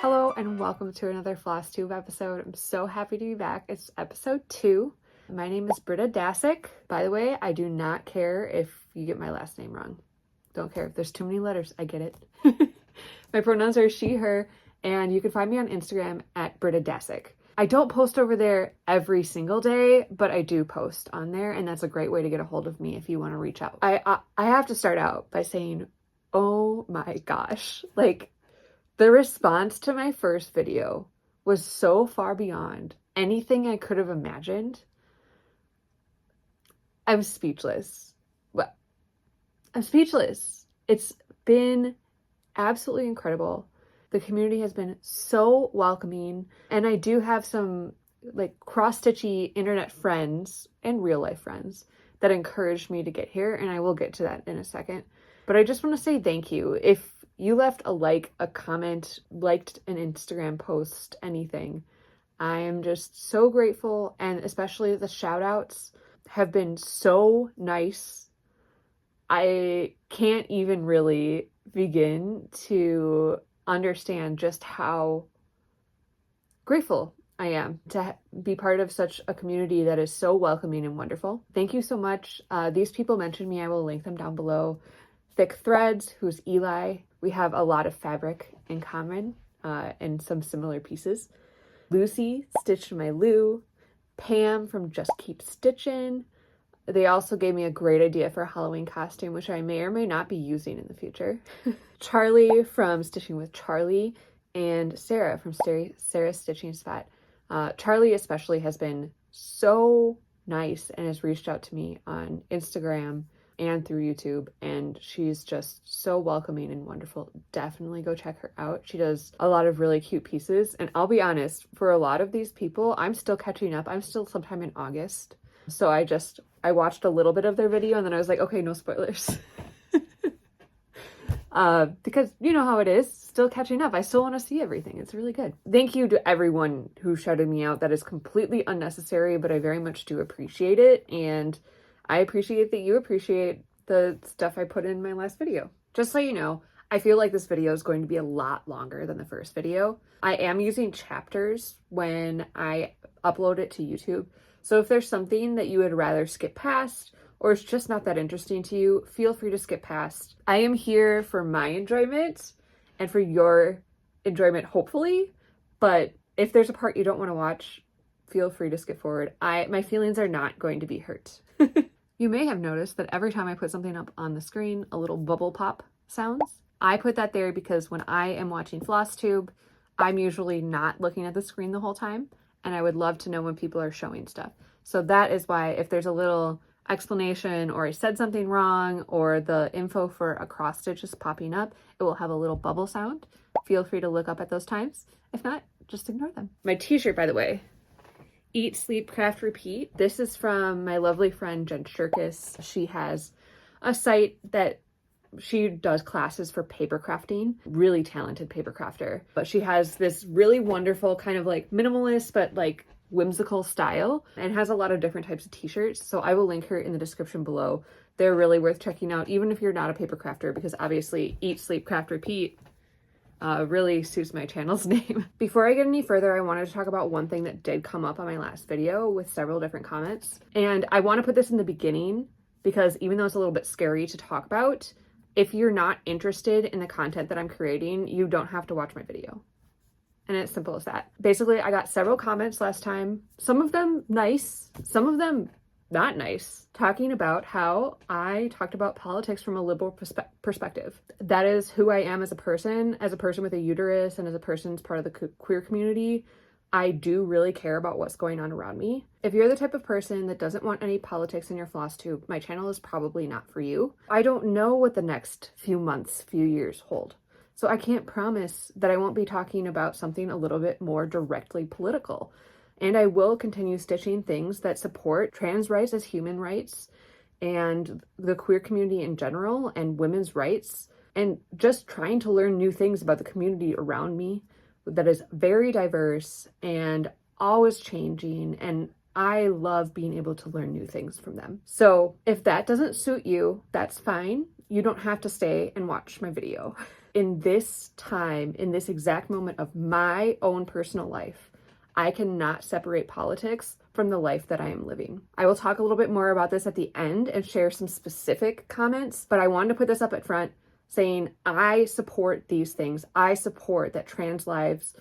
Hello and welcome to another Flosstube episode. I'm so happy to be back. It's episode 2. My name is Britta Dasick. By the way, I do not care if you get my last name wrong. Don't care if there's too many letters. I get it. My pronouns are she, her, and you can find me on Instagram at Britta Dasick. I don't post over there every single day, but I do post on there, and that's a great way to get a hold of me if you want to reach out. I have to start out by saying, oh my gosh, like, the response to my first video was so far beyond anything I could have imagined. I'm speechless. Well, I'm speechless. It's been absolutely incredible. The community has been so welcoming, and I do have some like cross-stitchy internet friends and real life friends that encouraged me to get here, and I will get to that in a second. But I just want to say thank you. If you left a like, a comment, liked an Instagram post, anything, I am just so grateful, and especially the shout-outs have been so nice. I can't even really begin to understand just how grateful I am to be part of such a community that is so welcoming and wonderful. Thank you so much. These people mentioned me. I will link them down below. Thick Threads, who's Eli. We have a lot of fabric in common and some similar pieces. Lucy, Stitched My Lou. Pam from Just Keep Stitchin'. They also gave me a great idea for a Halloween costume, which I may or may not be using in the future. Charlie from Stitching with Charlie, and Sarah from Sarah's Stitching Spot. Charlie especially has been so nice and has reached out to me on Instagram and through YouTube, and she's just so welcoming and wonderful. Definitely go check her out. She does a lot of really cute pieces, and I'll be honest, for a lot of these people, I'm still catching up. I'm still sometime in August. So I watched a little bit of their video, and then I was like, okay, no spoilers. Because you know how it is, still catching up. I still want to see everything. It's really good. Thank you to everyone who shouted me out. That is completely unnecessary, but I very much do appreciate it. And I appreciate that you appreciate the stuff I put in my last video. Just so you know, I feel like this video is going to be a lot longer than the first video. I am using chapters when I upload it to YouTube. So if there's something that you would rather skip past, or it's just not that interesting to you, feel free to skip past. I am here for my enjoyment and for your enjoyment, hopefully. But if there's a part you don't want to watch, feel free to skip forward. My feelings are not going to be hurt. You may have noticed that every time I put something up on the screen, a little bubble pop sounds. I put that there because when I am watching Flosstube, I'm usually not looking at the screen the whole time, and I would love to know when people are showing stuff. So that is why if there's a little explanation, or I said something wrong, or the info for a cross stitch is popping up, it will have a little bubble sound. Feel free to look up at those times. If not, just ignore them. My t-shirt, by the way, Eat, Sleep, Craft, Repeat. This is from my lovely friend Jenn. She has a site that she does classes for papercrafting. Really talented papercrafter. But she has this really wonderful kind of like minimalist, but like whimsical style, and has a lot of different types of t-shirts. So I will link her in the description below. They're really worth checking out, even if you're not a papercrafter, because obviously Eat, Sleep, Craft, Repeat really suits my channel's name. Before I get any further, I wanted to talk about one thing that did come up on my last video with several different comments. And I want to put this in the beginning because even though it's a little bit scary to talk about, if you're not interested in the content that I'm creating, you don't have to watch my video. And it's simple as that. Basically, I got several comments last time, some of them nice, some of them not nice, talking about how I talked about politics from a liberal perspective. That is who I am as a person with a uterus, and as a person as part of the queer community. I do really care about what's going on around me. If you're the type of person that doesn't want any politics in your Flosstube, my channel is probably not for you. I don't know what the next few months, few years hold. So I can't promise that I won't be talking about something a little bit more directly political. And I will continue stitching things that support trans rights as human rights, and the queer community in general, and women's rights, and just trying to learn new things about the community around me that is very diverse and always changing, and I love being able to learn new things from them. So if that doesn't suit you, that's fine. you don't have to stay and watch my video. In this time, in this exact moment of my own personal life, I cannot separate politics from the life that I am living. I will talk a little bit more about this at the end and share some specific comments, but I wanted to put this up at front saying I support these things. I support that trans lives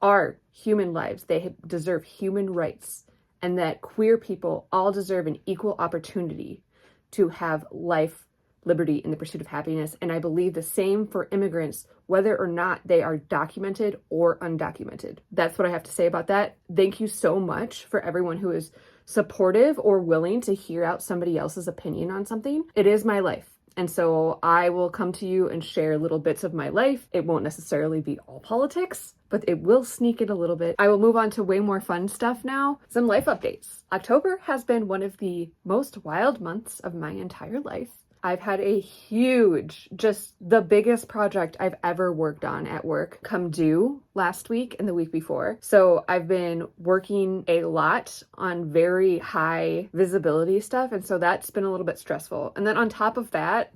are human lives. They deserve human rights, and that queer people all deserve an equal opportunity to have life, liberty, and the pursuit of happiness. And I believe the same for immigrants, whether or not they are documented or undocumented. That's what I have to say about that. Thank you so much for everyone who is supportive or willing to hear out somebody else's opinion on something. It is my life. And so I will come to you and share little bits of my life. It won't necessarily be all politics, but it will sneak in a little bit. I will move on to way more fun stuff now. Some life updates. October has been one of the most wild months of my entire life. I've had a huge, just the biggest project I've ever worked on at work come due last week and the week before. So I've been working a lot on very high visibility stuff. And so that's been a little bit stressful. And then on top of that,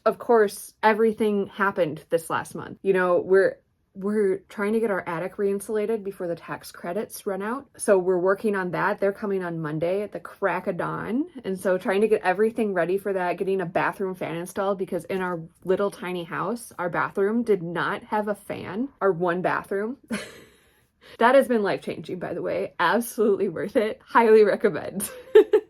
of course, everything happened this last month. You know, we're trying to get our attic re-insulated before the tax credits run out. So we're working on that. They're coming on Monday at the crack of dawn. And so trying to get everything ready for that, getting a bathroom fan installed, because in our little tiny house, our bathroom did not have a fan, our one bathroom. That has been life-changing, by the way. Absolutely worth it. Highly recommend.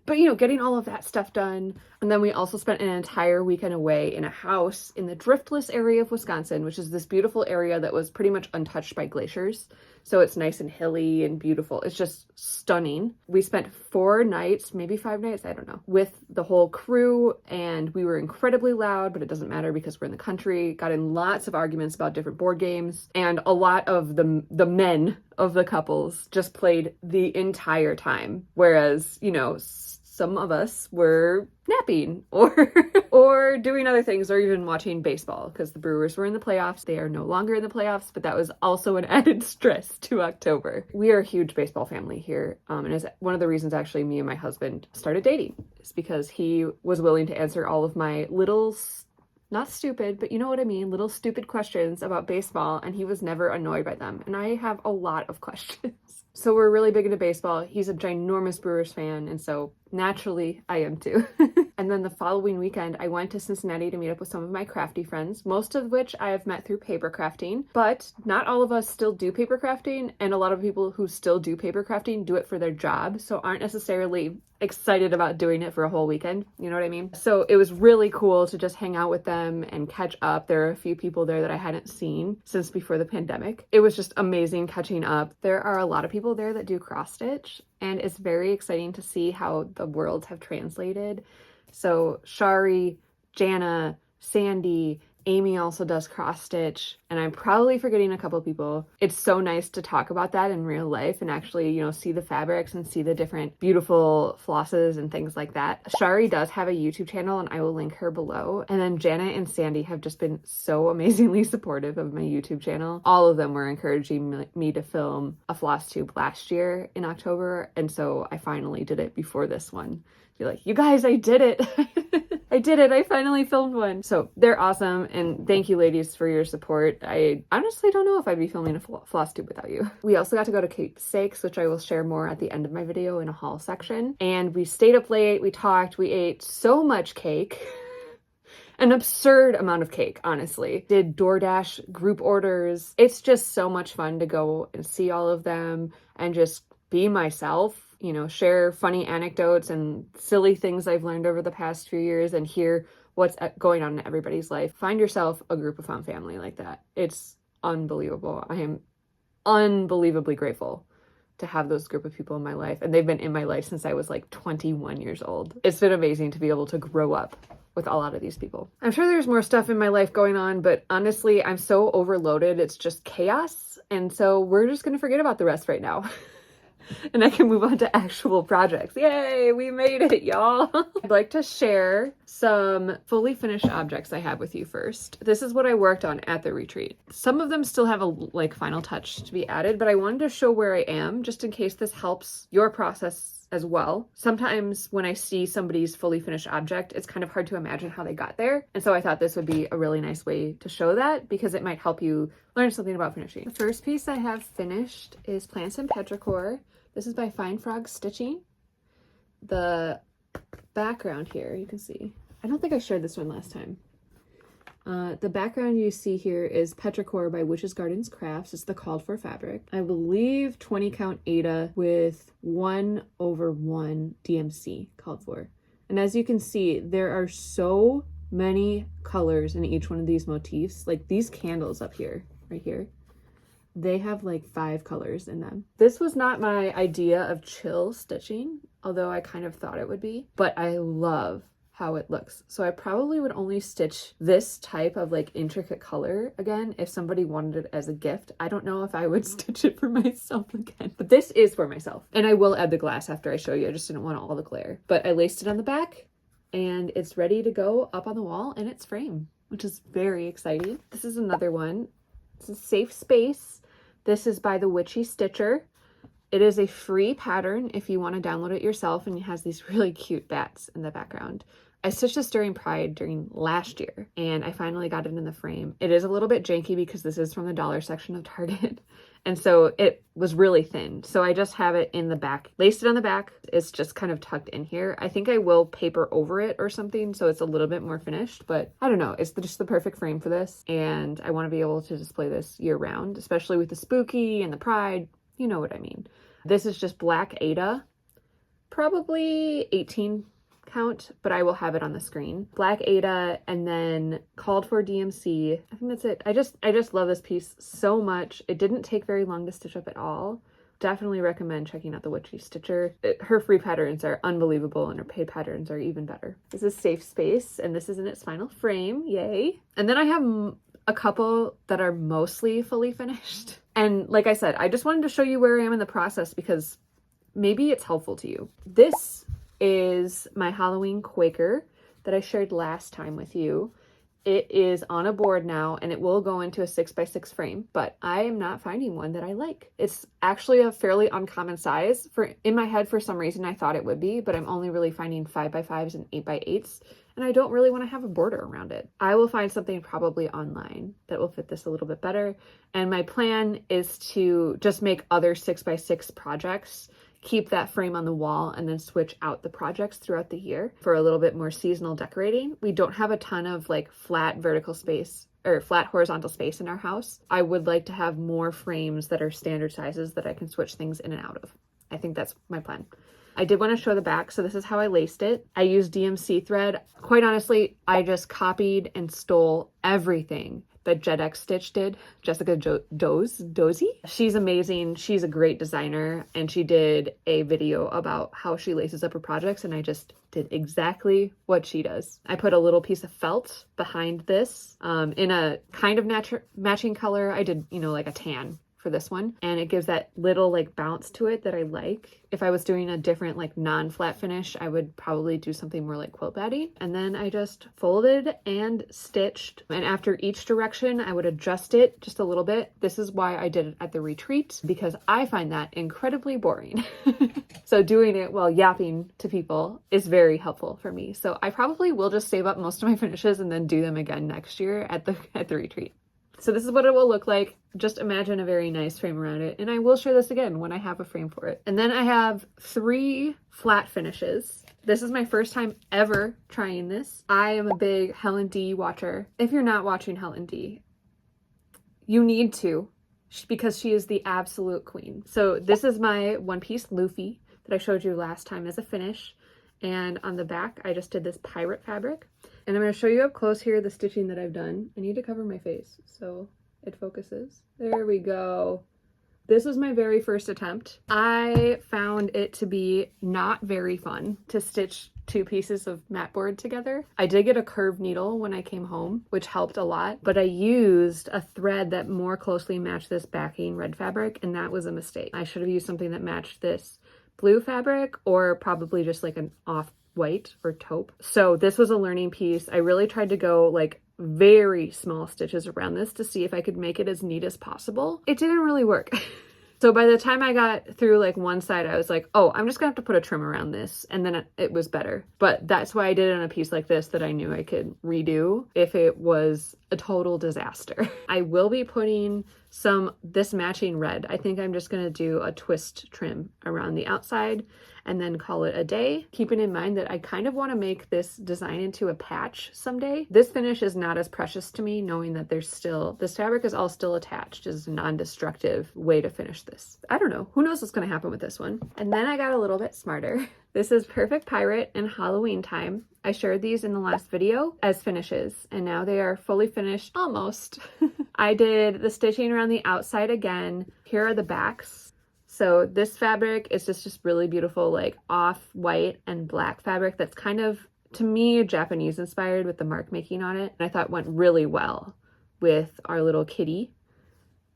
But, you know, getting all of that stuff done. And then we also spent an entire weekend away in a house in the Driftless area of Wisconsin, which is this beautiful area that was pretty much untouched by glaciers. So it's nice and hilly and beautiful. It's just stunning. We spent 4 nights, maybe 5 nights, I don't know, with the whole crew, and we were incredibly loud, but it doesn't matter because we're in the country. Got in lots of arguments about different board games, and a lot of the men of the couples just played the entire time. Whereas, you know, some of us were napping or doing other things, or even watching baseball, because the Brewers were in the playoffs. They are no longer in the playoffs, but that was also an added stress to October. We are a huge baseball family here, and it's one of the reasons actually me and my husband started dating, is because he was willing to answer all of my little, not stupid, but you know what I mean, little stupid questions about baseball, and he was never annoyed by them. And I have a lot of questions. So we're really big into baseball. He's a ginormous Brewers fan, and so naturally I am too. And then the following weekend, I went to Cincinnati to meet up with some of my crafty friends, most of which I have met through papercrafting, but not all of us still do papercrafting, and a lot of people who still do papercrafting do it for their job, so aren't necessarily excited about doing it for a whole weekend, you know what I mean? So it was really cool to just hang out with them and catch up. There are a few people there that I hadn't seen since before the pandemic. It was just amazing catching up. There are a lot of people there that do cross stitch, and it's very exciting to see how the worlds have translated. So Chari, Jana, Sandi, Amy also does cross stitch, and I'm probably forgetting a couple people. It's so nice to talk about that in real life and actually, you know, see the fabrics and see the different beautiful flosses and things like that. Chari does have a YouTube channel, and I will link her below. And then Jana and Sandi have just been so amazingly supportive of my YouTube channel. All of them were encouraging me to film a Flosstube last year in October, and so I finally did it before this one. Be like, you guys, I did it. I did it. I finally filmed one. So they're awesome. And thank you, ladies, for your support. I honestly don't know if I'd be filming a Flosstube without you. We also got to go to Keepsakes, which I will share more at the end of my video in a haul section. And we stayed up late. We talked. We ate so much cake. An absurd amount of cake, honestly. Did DoorDash group orders. It's just so much fun to go and see all of them and just be myself. You know, share funny anecdotes and silly things I've learned over the past few years and hear what's going on in everybody's life. Find yourself a group of fun family like that. It's unbelievable. I am unbelievably grateful to have those group of people in my life. And they've been in my life since I was like 21 years old. It's been amazing to be able to grow up with a lot of these people. I'm sure there's more stuff in my life going on, but honestly, I'm so overloaded. It's just chaos. And so we're just going to forget about the rest right now. And I can move on to actual projects. Yay, we made it, y'all. I'd like to share some fully finished objects I have with you first. This is what I worked on at the retreat. Some of them still have a final touch to be added, but I wanted to show where I am just in case this helps your process as well. Sometimes when I see somebody's fully finished object, it's kind of hard to imagine how they got there. And so I thought this would be a really nice way to show that because it might help you learn something about finishing. The first piece I have finished is Plants in Petrichor. This is by Fine Frog Stitching. The background here, you can see. I don't think I shared this one last time. The background you see here is Petrichor by Witch's Gardens Crafts. It's the called for fabric. I believe 20 count Aida with 1/1 DMC called for. And as you can see, there are so many colors in each one of these motifs. Like these candles up here, right here, they have like 5 colors in them. This was not my idea of chill stitching, although I kind of thought it would be, but I love how it looks. So I probably would only stitch this type of like intricate color again if somebody wanted it as a gift. I don't know if I would stitch it for myself again, but this is for myself. And I will add the glass after I show you. I just didn't want all the glare. But I laced it on the back and it's ready to go up on the wall in its frame, which is very exciting. This is another one. It's a Safe Space. This is by the Witchy Stitcher. It is a free pattern if you want to download it yourself, and it has these really cute bats in the background. I stitched this during Pride during last year, and I finally got it in the frame. It is a little bit janky because this is from the dollar section of Target, and so it was really thin. So I just have it in the back, laced it on the back. It's just kind of tucked in here. I think I will paper over it or something so it's a little bit more finished, but I don't know. It's just the perfect frame for this, and I want to be able to display this year round, especially with the spooky and the Pride. You know what I mean. This is just black Aida, probably 18 count, but I will have it on the screen. Black Aida, and then called for DMC. I think that's it. I just love this piece so much. It didn't take very long to stitch up at all. Definitely recommend checking out the Witchy Stitcher. Her free patterns are unbelievable and her paid patterns are even better. This is Safe Space, and this is in its final frame. Yay. And then I have a couple that are mostly fully finished. And like I said, I just wanted to show you where I am in the process because maybe it's helpful to you. This is my Halloween Quaker that I shared last time with you. It is on a board now and it will go into a 6x6 frame, but I am not finding one that I like. It's actually a fairly uncommon size. In my head, for some reason, I thought it would be, but I'm only really finding 5x5s and 8x8s, and I don't really want to have a border around it. I will find something probably online that will fit this a little bit better. And my plan is to just make other 6x6 projects, keep that frame on the wall, and then switch out the projects throughout the year for a little bit more seasonal decorating. We don't have a ton of like flat vertical space or flat horizontal space in our house. I would like to have more frames that are standard sizes that I can switch things in and out of. I think that's my plan. I did want to show the back, so this is how I laced it. I used DMC thread. Quite honestly, I just copied and stole everything that JetX Stitch did. Jessica Dozy. She's amazing. She's a great designer, and she did a video about how she laces up her projects, and I just did exactly what she does. I put a little piece of felt behind this in a kind of matching color. I did, like a tan for this one, and it gives that little like bounce to it that I like. If I was doing a different like non-flat finish, I would probably do something more like quilt batty. And then I just folded and stitched, and after each direction I would adjust it just a little bit. This is why I did it at the retreat, because I find that incredibly boring. So doing it while yapping to people is very helpful for me. So I probably will just save up most of my finishes and then do them again next year at the retreat. So this is what it will look like. Just imagine a very nice frame around it. And I will share this again when I have a frame for it. And then I have 3 flat finishes. This is my first time ever trying this. I am a big Helen D watcher. If you're not watching Helen D, you need to, because she is the absolute queen. So this is my one-piece Luffy that I showed you last time as a finish. And on the back, I just did this pirate fabric. And I'm going to show you up close here the stitching that I've done. I need to cover my face so it focuses. There we go. This was my very first attempt. I found it to be not very fun to stitch 2 pieces of mat board together. I did get a curved needle when I came home, which helped a lot, but I used a thread that more closely matched this backing red fabric, and that was a mistake. I should have used something that matched this blue fabric, or probably just like an off white or taupe. So this was a learning piece. I really tried to go like very small stitches around this to see if I could make it as neat as possible. It didn't really work. So by the time I got through like one side, I was like, oh, I'm just gonna have to put a trim around this. And then it was better. But that's why I did it on a piece like this that I knew I could redo if it was a total disaster. I will be putting this matching red. I think I'm just gonna do a twist trim around the outside and then call it a day. Keeping in mind that I kind of want to make this design into a patch someday. This finish is not as precious to me, knowing that this fabric is all still attached. Is a non-destructive way to finish this. I don't know. Who knows what's going to happen with this one? And then I got a little bit smarter. This is Perfect Pirate and Halloween Time. I shared these in the last video as finishes, and now they are fully finished, almost. I did the stitching around the outside again. Here are the backs. So this fabric is just really beautiful, like off-white and black fabric that's kind of, to me, Japanese inspired with the mark making on it. And I thought went really well with our little kitty.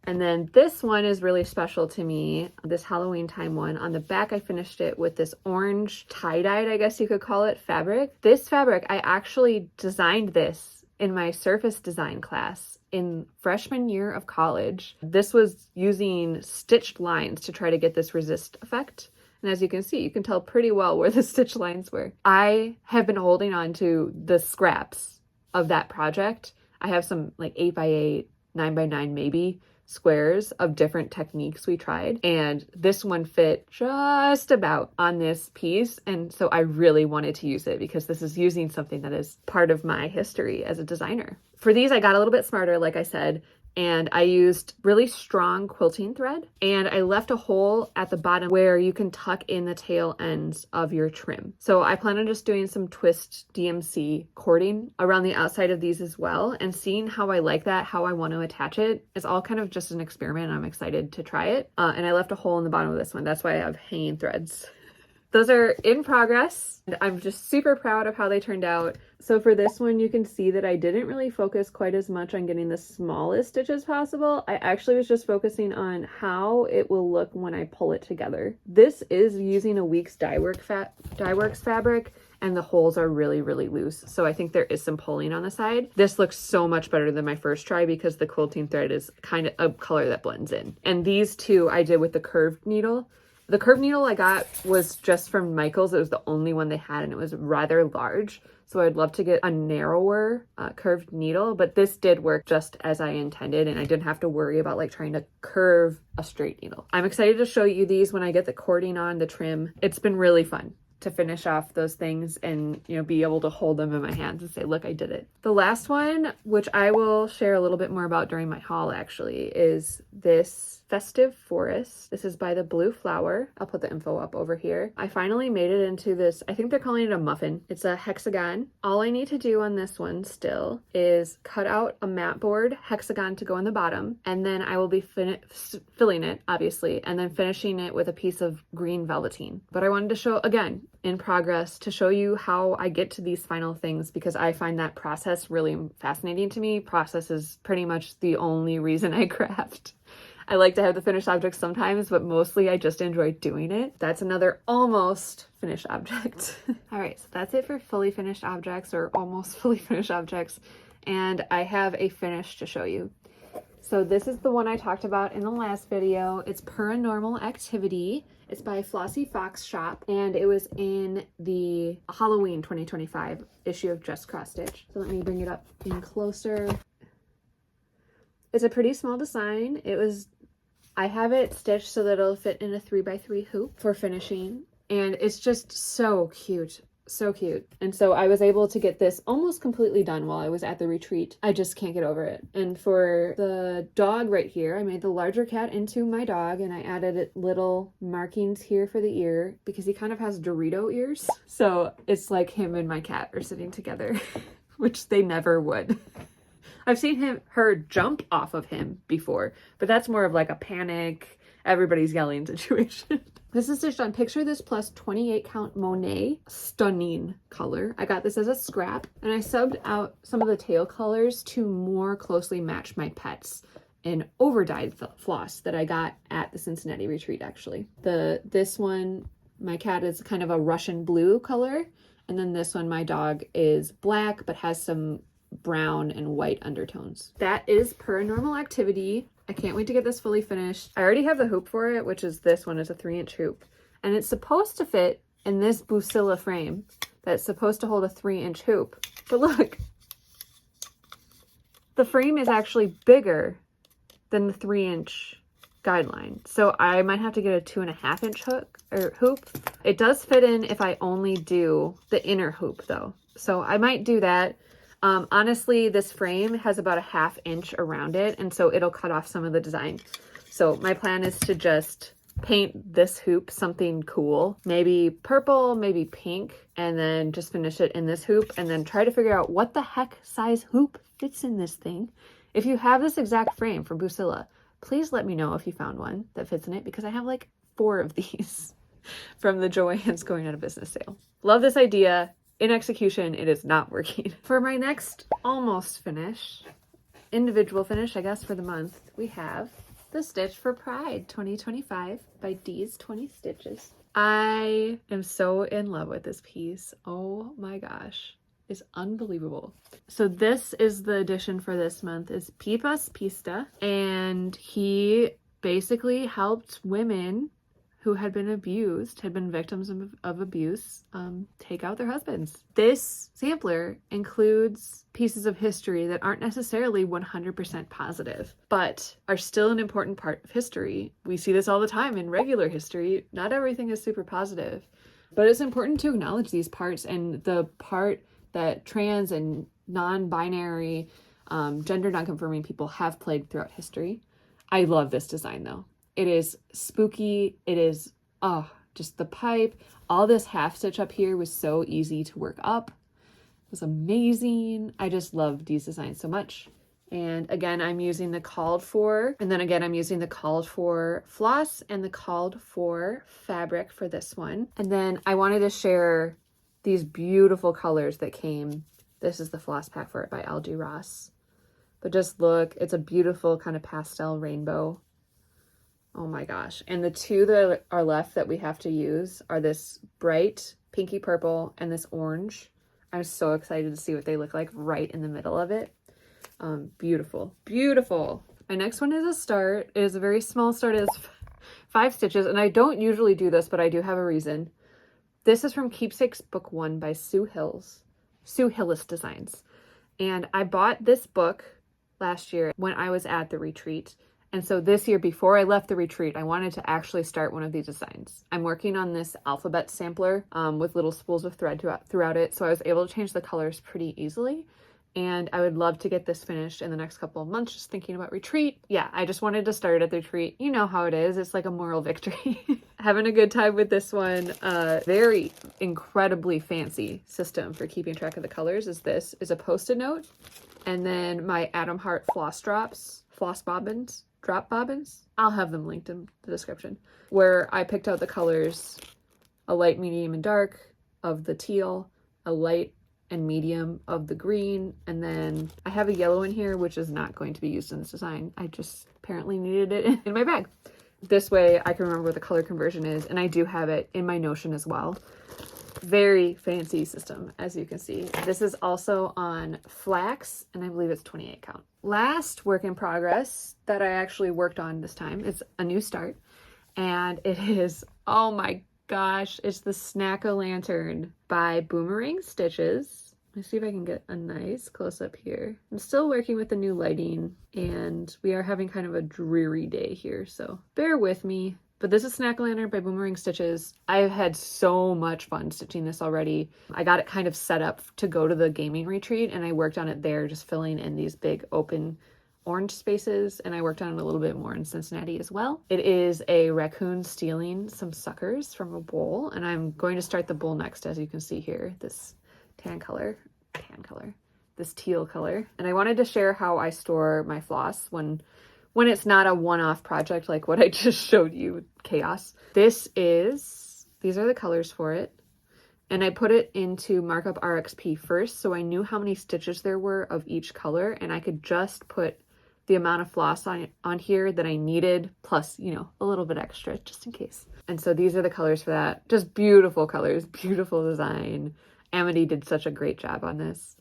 And then this one is really special to me, this Halloween Time one. On the back, I finished it with this orange tie-dyed, I guess you could call it, fabric. This fabric, I actually designed this in my surface design class in freshman year of college. This was using stitched lines to try to get this resist effect. And as you can see, you can tell pretty well where the stitch lines were. I have been holding on to the scraps of that project. I have some like 8x8, 9x9 maybe squares of different techniques we tried. And this one fit just about on this piece. And so I really wanted to use it because this is using something that is part of my history as a designer. For these, I got a little bit smarter, like I said, and I used really strong quilting thread, and I left a hole at the bottom where you can tuck in the tail ends of your trim. So I plan on just doing some twist DMC cording around the outside of these as well, and seeing how I like that, how I want to attach it. It's all kind of just an experiment. I'm excited to try it. And I left a hole in the bottom of this one. That's why I have hanging threads. Those are in progress. I'm just super proud of how they turned out. So for this one, you can see that I didn't really focus quite as much on getting the smallest stitches possible. I actually was just focusing on how it will look when I pull it together. This is using a Weeks Dyeworks fabric, and the holes are really, really loose. So I think there is some pulling on the side. This looks so much better than my first try because the quilting thread is kind of a color that blends in. And these two I did with the curved needle. The curved needle I got was just from Michael's. It was the only one they had, and it was rather large. So I'd love to get a narrower curved needle, but this did work just as I intended, and I didn't have to worry about like trying to curve a straight needle. I'm excited to show you these when I get the cording on the trim. It's been really fun to finish off those things and, you know, be able to hold them in my hands and say, look, I did it. The last one, which I will share a little bit more about during my haul actually, is this Festive Forest. This is by the Blue Flower. I'll put the info up over here. I finally made it into this, I think they're calling it a muffin. It's a hexagon. All I need to do on this one still is cut out a mat board hexagon to go on the bottom, and then I will be filling it, obviously, and then finishing it with a piece of green velveteen. But I wanted to show, again, in progress, to show you how I get to these final things because I find that process really fascinating to me. Process is pretty much the only reason I craft. I like to have the finished objects sometimes, but mostly I just enjoy doing it. That's another almost finished object. All right, so that's it for fully finished objects or almost fully finished objects. And I have a finish to show you. So this is the one I talked about in the last video. It's Purranormal Activity. It's by Flossy Fox Shop, and it was in the Halloween 2025 issue of Just Cross Stitch. So let me bring it up in closer. It's a pretty small design. I have it stitched so that it'll fit in a 3x3 hoop for finishing, and it's just so cute. So cute. And so I was able to get this almost completely done while I was at the retreat. I just can't get over it. And for the dog right here, I made the larger cat into my dog, and I added little markings here for the ear because he kind of has Dorito ears. So it's like him and my cat are sitting together, which they never would. I've seen her jump off of him before, but that's more of like a panic, everybody's yelling situation. This is stitched on Picture This Plus 28 count Monet. Stunning color. I got this as a scrap, and I subbed out some of the tail colors to more closely match my pets in over-dyed floss that I got at the Cincinnati retreat actually. This one, my cat is kind of a Russian blue color, and then this one, my dog, is black but has some brown and white undertones. That is Purranormal Activity. I can't wait to get this fully finished. I already have the hoop for it, which is this one. It's a 3-inch hoop. And it's supposed to fit in this Busilla frame that's supposed to hold a 3-inch hoop. But look, the frame is actually bigger than the 3-inch guideline. So I might have to get a 2.5-inch hoop. It does fit in if I only do the inner hoop though. So I might do that. Honestly, this frame has about a 1/2 inch around it, and so it'll cut off some of the design. So my plan is to just paint this hoop something cool, maybe purple, maybe pink, and then just finish it in this hoop, and then try to figure out what the heck size hoop fits in this thing. If you have this exact frame from Busilla, please let me know if you found one that fits in it, because I have like 4 of these from the Joann's going out of business sale. Love this idea. In execution, it is not working. For my next almost finish, individual finish, I guess, for the month, we have the Stitch for Pride 2025 by D's 20 Stitches. I am so in love with this piece. Oh my gosh. It's unbelievable. So this is the edition for this month, is Pipas Pista, and he basically helped women who had been abused, had been victims of abuse, take out their husbands. This sampler includes pieces of history that aren't necessarily 100% positive, but are still an important part of history. We see this all the time in regular history. Not everything is super positive, but it's important to acknowledge these parts and the part that trans and non-binary, gender non-conforming people have played throughout history. I love this design though. It is spooky. It is, just the pipe. All this half stitch up here was so easy to work up. It was amazing. I just love these designs so much. And again, I'm using the called for, and then again, I'm using the called for floss and the called for fabric for this one. And then I wanted to share these beautiful colors that came. This is the floss pack for it by Algie Ross. But just look, it's a beautiful kind of pastel rainbow. Oh my gosh. And the 2 that are left that we have to use are this bright pinky purple and this orange. I'm so excited to see what they look like right in the middle of it. Beautiful, beautiful. My next one is a start. It is a very small start. It is 5 stitches, and I don't usually do this, but I do have a reason. This is from Keepsakes Book One by Sue Hillis Designs. And I bought this book last year when I was at the retreat. And so this year, before I left the retreat, I wanted to actually start one of these designs. I'm working on this alphabet sampler with little spools of thread throughout it. So I was able to change the colors pretty easily. And I would love to get this finished in the next couple of months, just thinking about retreat. Yeah, I just wanted to start at the retreat. You know how it is. It's like a moral victory. Having a good time with this one. Very incredibly fancy system for keeping track of the colors is this, is a Post-it note. And then my Atom Heart floss bobbins, drop bobbins. I'll have them linked in the description, where I picked out the colors, a light, medium, and dark of the teal, a light and medium of the green, and then I have a yellow in here, which is not going to be used in this design. I just apparently needed it in my bag. This way I can remember what the color conversion is, and I do have it in my Notion as well. Very fancy system, as you can see. This is also on flax, and I believe it's 28 count. Last work in progress that I actually worked on this time is a new start, and it is, oh my gosh, it's the Snack-o-Lantern by Boomerang Stitches. Let me see if I can get a nice close-up here. I'm still working with the new lighting, and we are having kind of a dreary day here, so bear with me. But this is Snack-o-Lantern by Boomerang Stitches. I've had so much fun stitching this already. I got it kind of set up to go to the gaming retreat, and I worked on it there, just filling in these big open orange spaces, and I worked on it a little bit more in Cincinnati as well. It is a raccoon stealing some suckers from a bowl, and I'm going to start the bowl next, as you can see here, this this teal color. And I wanted to share how I store my floss when it's not a one-off project like what I just showed you, chaos. These are the colors for it. And I put it into Markup RXP first, so I knew how many stitches there were of each color, and I could just put the amount of floss on here that I needed, plus, you know, a little bit extra just in case. And so these are the colors for that. Just beautiful colors, beautiful design. Amity did such a great job on this.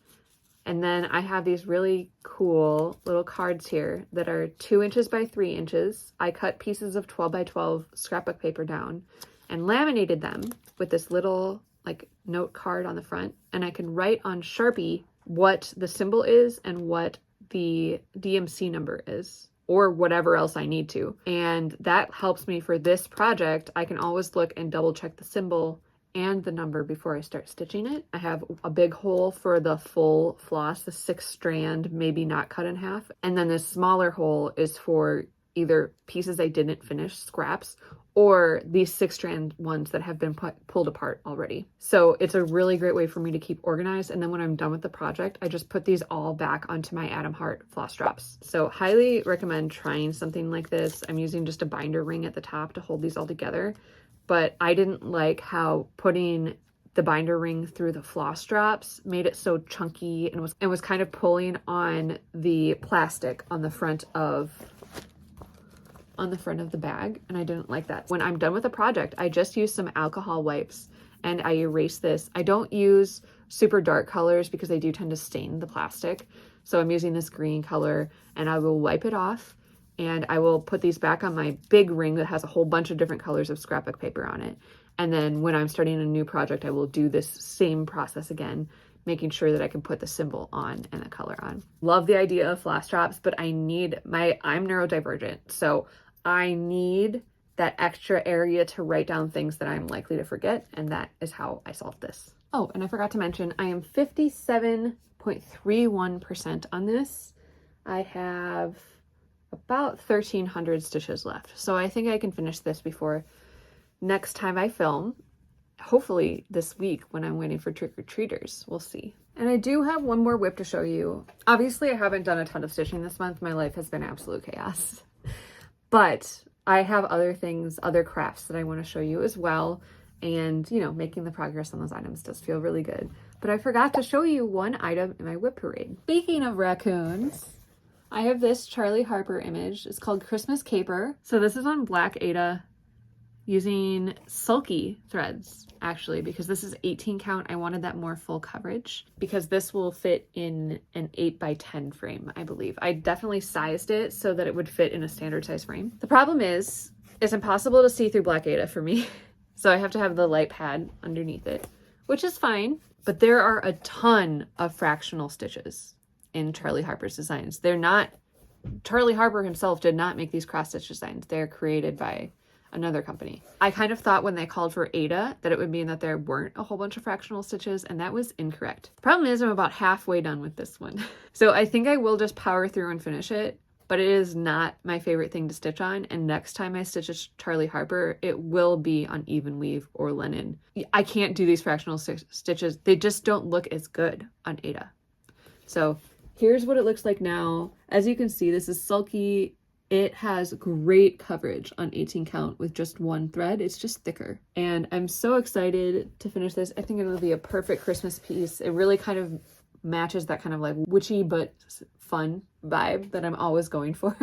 And then I have these really cool little cards here that are 2 inches by 3 inches. I cut pieces of 12 by 12 scrapbook paper down and laminated them with this little like note card on the front. And I can write on Sharpie what the symbol is and what the DMC number is, or whatever else I need to. And that helps me for this project. I can always look and double check the symbol and the number before I start stitching it. I have a big hole for the full floss, the 6 strand, maybe not cut in half. And then this smaller hole is for either pieces I didn't finish, scraps, or these 6 strand ones that have been pulled apart already. So it's a really great way for me to keep organized. And then when I'm done with the project, I just put these all back onto my Adam Hart floss drops. So highly recommend trying something like this. I'm using just a binder ring at the top to hold these all together. But I didn't like how putting the binder ring through the floss drops made it so chunky and was kind of pulling on the plastic on the front of the bag, and I didn't like that. When I'm done with the project, I just use some alcohol wipes and I erase this. I don't use super dark colors because they do tend to stain the plastic. So I'm using this green color and I will wipe it off. And I will put these back on my big ring that has a whole bunch of different colors of scrapbook paper on it. And then when I'm starting a new project, I will do this same process again, making sure that I can put the symbol on and the color on. Love the idea of floss drops, but I'm neurodivergent. So I need that extra area to write down things that I'm likely to forget. And that is how I solved this. Oh, and I forgot to mention, I am 57.31% on this. I have about 1,300 stitches left. So I think I can finish this before next time I film. Hopefully this week when I'm waiting for trick-or-treaters. We'll see. And I do have one more whip to show you. Obviously I haven't done a ton of stitching this month. My life has been absolute chaos. But I have other things, other crafts that I want to show you as well. And, you know, making the progress on those items does feel really good. But I forgot to show you one item in my whip parade. Speaking of raccoons, I have this Charlie Harper image. It's called Christmas Caper. So this is on black Aida using sulky threads, actually, because this is 18 count. I wanted that more full coverage because this will fit in an 8x10 frame, I believe. I definitely sized it so that it would fit in a standard size frame. The problem is, it's impossible to see through black Aida for me. So I have to have the light pad underneath it, which is fine. But there are a ton of fractional stitches in Charlie Harper's designs. Charlie Harper himself did not make these cross stitch designs. They're created by another company. I kind of thought when they called for Aida that it would mean that there weren't a whole bunch of fractional stitches, and that was incorrect. The problem is I'm about halfway done with this one. So I think I will just power through and finish it, but it is not my favorite thing to stitch on. And next time I stitch a Charlie Harper, it will be on even weave or linen. I can't do these fractional stitches. They just don't look as good on Aida. So here's what it looks like now. As you can see, this is sulky. It has great coverage on 18 count with just one thread. It's just thicker. And I'm so excited to finish this. I think it'll be a perfect Christmas piece. It really kind of matches that kind of like witchy but fun vibe that I'm always going for.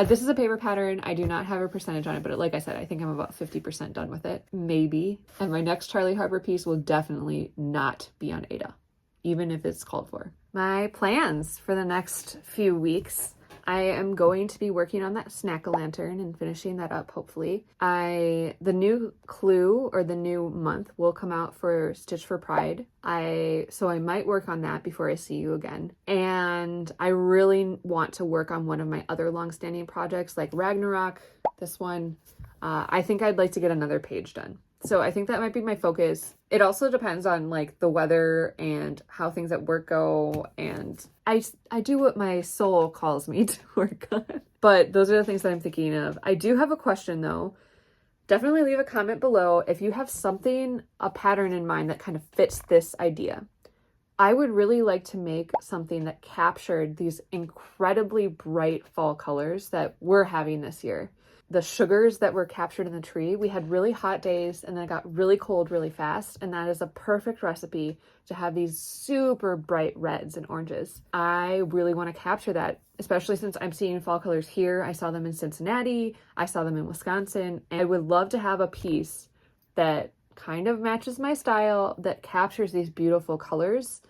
This is a paper pattern. I do not have a percentage on it, but like I said, I think I'm about 50% done with it, maybe. And my next Charlie Harper piece will definitely not be on Aida, even if it's called for. My plans for the next few weeks. I am going to be working on that snack-a-lantern and finishing that up, hopefully. The new clue or the new month will come out for Stitch for Pride. So I might work on that before I see you again. And I really want to work on one of my other long-standing projects like Ragnarok, this one. I think I'd like to get another page done. So I think that might be my focus. It also depends on like the weather and how things at work go. And I do what my soul calls me to work on. But those are the things that I'm thinking of. I do have a question though. Definitely leave a comment below if you have a pattern in mind that kind of fits this idea. I would really like to make something that captured these incredibly bright fall colors that we're having this year. The sugars that were captured in the tree, we had really hot days and then it got really cold really fast. And that is a perfect recipe to have these super bright reds and oranges. I really want to capture that, especially since I'm seeing fall colors here. I saw them in Cincinnati. I saw them in Wisconsin. And I would love to have a piece that kind of matches my style that captures these beautiful colors.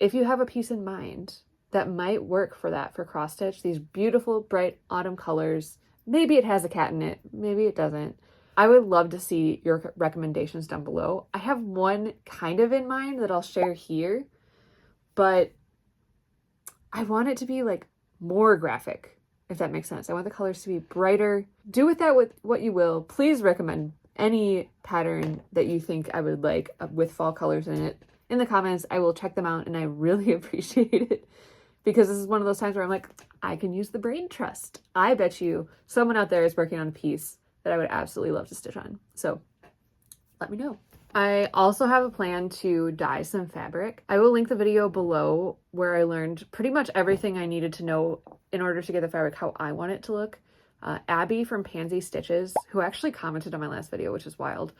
if you have a piece in mind that might work for that, for cross stitch, these beautiful bright autumn colors, maybe it has a cat in it, maybe it doesn't. I would love to see your recommendations down below. I have one kind of in mind that I'll share here, but I want it to be like more graphic, if that makes sense. I want the colors to be brighter. Do with that with what you will. Please recommend any pattern that you think I would like with fall colors in it in the comments. I will check them out and I really appreciate it, because this is one of those times where I'm like, I can use the brain trust. I bet you someone out there is working on a piece that I would absolutely love to stitch on. So let me know. I also have a plan to dye some fabric. I will link the video below where I learned pretty much everything I needed to know in order to get the fabric how I want it to look. Abby from Pansy Stitches, who actually commented on my last video, which is wild.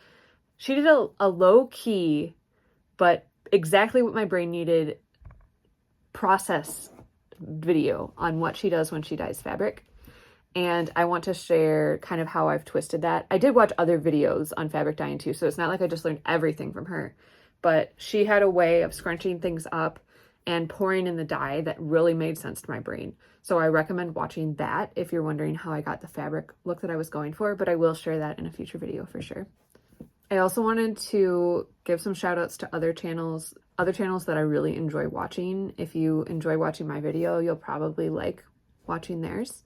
She did a low key, but exactly what my brain needed process video on what she does when she dyes fabric. And I want to share kind of how I've twisted that. I did watch other videos on fabric dyeing too, so it's not like I just learned everything from her. But she had a way of scrunching things up and pouring in the dye that really made sense to my brain. So I recommend watching that if you're wondering how I got the fabric look that I was going for, but I will share that in a future video for sure. I also wanted to give some shout outs to other channels that I really enjoy watching. If you enjoy watching my video, you'll probably like watching theirs.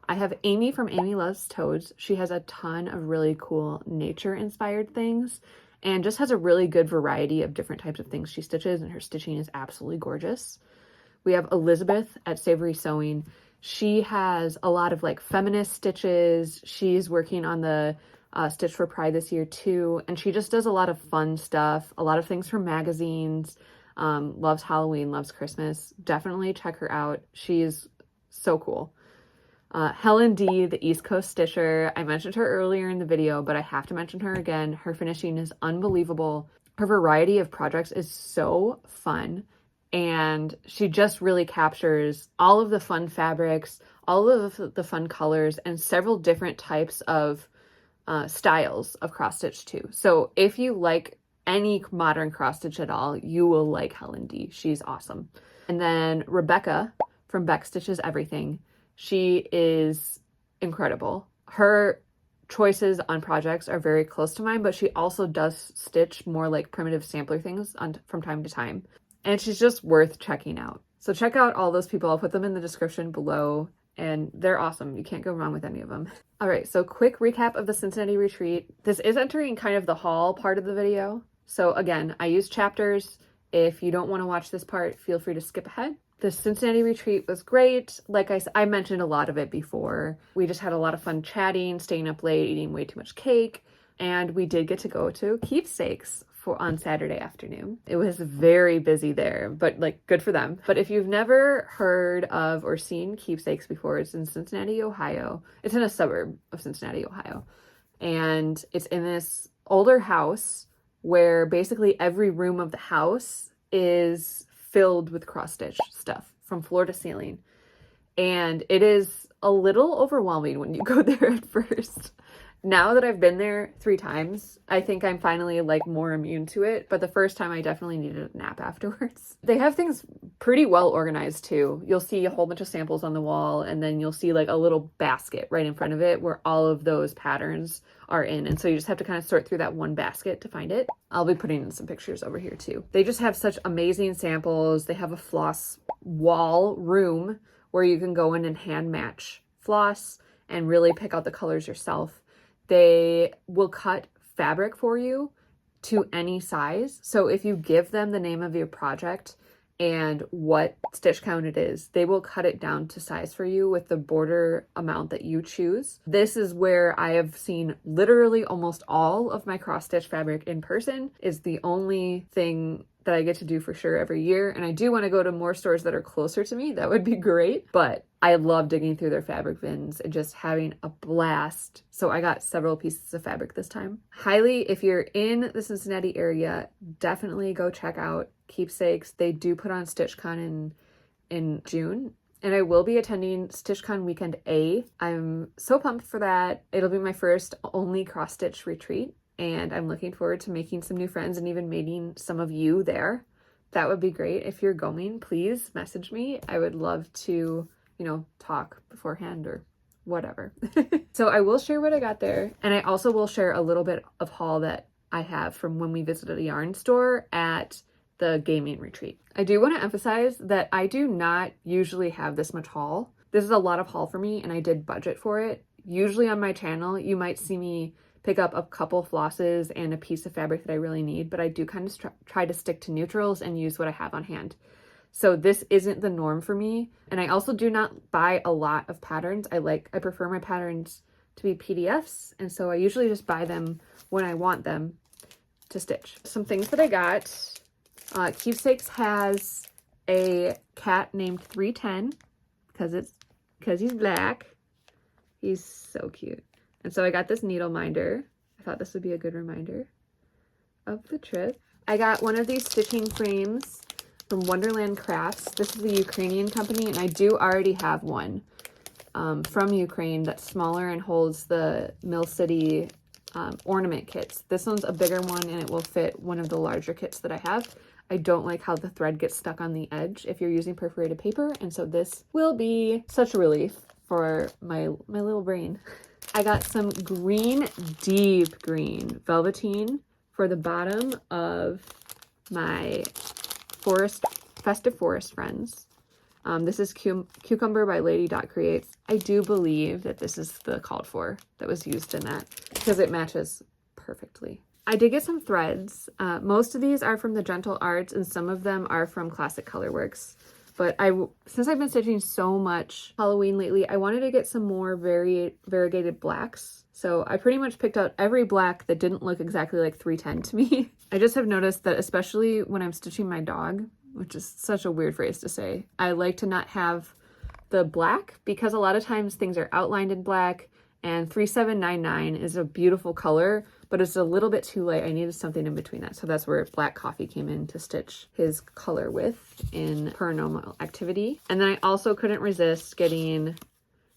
I have Amy from Amy Loves Toads. She has a ton of really cool nature inspired things and just has a really good variety of different types of things she stitches, and her stitching is absolutely gorgeous. We have Elizabeth at Savory Sewing. She has a lot of like feminist stitches. She's working on the Stitch for Pride this year too, and she just does a lot of fun stuff, a lot of things from magazines, loves Halloween, loves Christmas. Definitely check her out. She's so cool. Helen D, the East Coast Stitcher. I mentioned her earlier in the video, but I have to mention her again. Her finishing is unbelievable. Her variety of projects is so fun, and she just really captures all of the fun fabrics, all of the fun colors, and several different types of styles of cross stitch too. So if you like any modern cross stitch at all, you will like Helen D. She's awesome. And then Rebecca from Beck Stitches Everything. She is incredible. Her choices on projects are very close to mine, but she also does stitch more like primitive sampler things from time to time. And she's just worth checking out. So check out all those people. I'll put them in the description below, and they're awesome. You can't go wrong with any of them. All right, so quick recap of the Cincinnati retreat. This is entering kind of the haul part of the video. So again, I use chapters. If you don't want to watch this part, feel free to skip ahead. The Cincinnati retreat was great. Like I mentioned a lot of it before. We just had a lot of fun chatting, staying up late, eating way too much cake. And we did get to go to Keepsakes on Saturday afternoon. It was very busy there, but like good for them. But if you've never heard of or seen Keepsakes before, it's in Cincinnati, Ohio. It's in a suburb of Cincinnati, Ohio. And it's in this older house where basically every room of the house is filled with cross-stitch stuff from floor to ceiling. And it is a little overwhelming when you go there at first. Now that I've been there 3 times, I think I'm finally like more immune to it. But the first time I definitely needed a nap afterwards. They have things pretty well organized too. You'll see a whole bunch of samples on the wall, and then you'll see like a little basket right in front of it where all of those patterns are in. And so you just have to kind of sort through that one basket to find it. I'll be putting in some pictures over here too. They just have such amazing samples. They have a floss wall room where you can go in and hand match floss and really pick out the colors yourself. They will cut fabric for you to any size. So if you give them the name of your project and what stitch count it is, they will cut it down to size for you with the border amount that you choose. This is where I have seen literally almost all of my cross stitch fabric in person. Is the only thing that I get to do for sure every year. And I do want to go to more stores that are closer to me. That would be great. But I love digging through their fabric bins and just having a blast. So I got several pieces of fabric this time. Highly, if you're in the Cincinnati area, definitely go check out Keepsakes. They do put on StitchCon in June. And I will be attending StitchCon Weekend A. I'm so pumped for that. It'll be my first only cross-stitch retreat. And I'm looking forward to making some new friends and even meeting some of you there. that would be great. If you're going, please message me. I would love to, you know, talk beforehand or whatever. So I will share what I got there. And I also will share a little bit of haul that I have from when we visited a yarn store at the gaming retreat. I do want to emphasize that I do not usually have this much haul. This is a lot of haul for me, and I did budget for it. Usually on my channel, you might see me pick up a couple flosses and a piece of fabric that I really need, but I do kind of try to stick to neutrals and use what I have on hand. So this isn't the norm for me. And I also do not buy a lot of patterns. I prefer my patterns to be PDFs. And so I usually just buy them when I want them to stitch. Some things that I got, Keepsakes has a cat named 310 because he's black. He's so cute. And so I got this needle minder. I thought this would be a good reminder of the trip. I got one of these stitching frames from Wonderland Crafts. This is the Ukrainian company, and I do already have one from Ukraine that's smaller and holds the Mill City ornament kits. This one's a bigger one, and it will fit one of the larger kits that I have. I don't like how the thread gets stuck on the edge if you're using perforated paper, and so this will be such a relief for my little brain. I got some green, deep green velveteen for the bottom of my Festive Forest friends. This is Cucumber by Lady Creates. I do believe that this is the called for that was used in that because it matches perfectly. I did get some threads. Most of these are from the Gentle Arts and some of them are from Classic Colorworks. But since I've been stitching so much Halloween lately, I wanted to get some more variegated blacks. So I pretty much picked out every black that didn't look exactly like 310 to me. I just have noticed that especially when I'm stitching my dog, which is such a weird phrase to say, I like to not have the black because a lot of times things are outlined in black, and 3799 is a beautiful color, but it's a little bit too light. I needed something in between that. So that's where Black Coffee came in to stitch his color with in Purranormal Activity. And then I also couldn't resist getting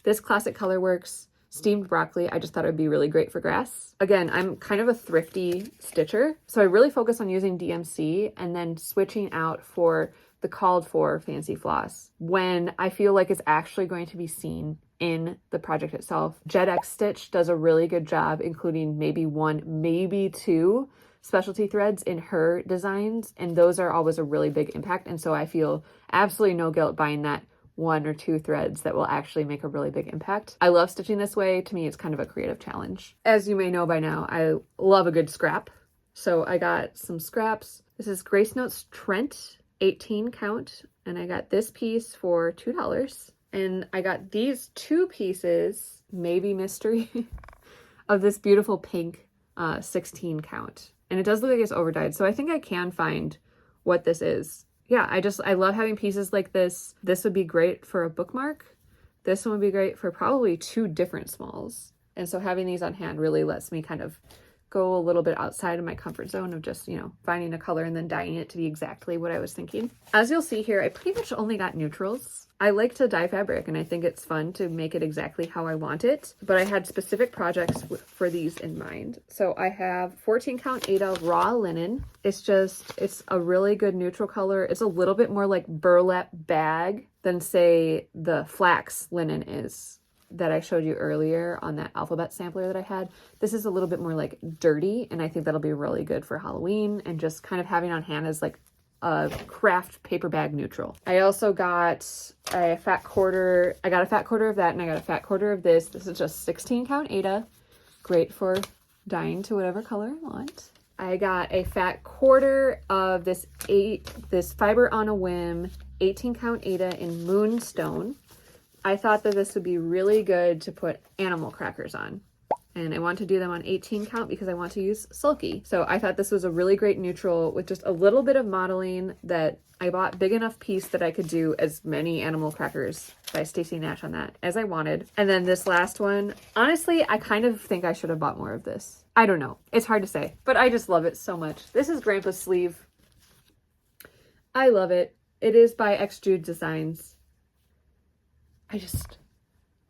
this Classic Colorworks steamed broccoli. I just thought it would be really great for grass. Again, I'm kind of a thrifty stitcher, so I really focus on using DMC and then switching out for the called for fancy floss when I feel like it's actually going to be seen in the project itself. Jet X Stitch does a really good job including maybe one, maybe two specialty threads in her designs, and those are always a really big impact, and so I feel absolutely no guilt buying that one or two threads that will actually make a really big impact. I love stitching this way. To me, it's kind of a creative challenge. As you may know by now, I love a good scrap. So I got some scraps. This is Grace Notes Trent 18 count, and I got this piece for $2. And I got these two pieces, maybe mystery, of this beautiful pink 16 count. And it does look like it's over-dyed, so I think I can find what this is. Yeah, I love having pieces like this. This would be great for a bookmark. This one would be great for probably two different smalls. And so having these on hand really lets me kind of go a little bit outside of my comfort zone of just, you know, finding a color and then dyeing it to be exactly what I was thinking. As you'll see here, I pretty much only got neutrals. I like to dye fabric and I think it's fun to make it exactly how I want it, but I had specific projects for these in mind. So I have 14 count Aida raw linen. It's a really good neutral color. It's a little bit more like burlap bag than say the flax linen is that I showed you earlier on that alphabet sampler that I had. This is a little bit more like dirty, and I think that'll be really good for Halloween and just kind of having on hand as like a craft paper bag neutral. I also got a fat quarter. I got a fat quarter of that, and I got a fat quarter of this. This is just 16 count Aida. Great for dyeing to whatever color I want. I got a fat quarter of this Fiber on a Whim 18 count Aida in Moonstone. I thought that this would be really good to put animal crackers on. And I want to do them on 18 count because I want to use Sulky. So I thought this was a really great neutral with just a little bit of modeling that I bought big enough piece that I could do as many animal crackers by Stacey Nash on that as I wanted. And then this last one, honestly, I kind of think I should have bought more of this. I don't know. It's hard to say, but I just love it so much. This is Grandpa's sleeve. I love it. It is by X Jude Designs.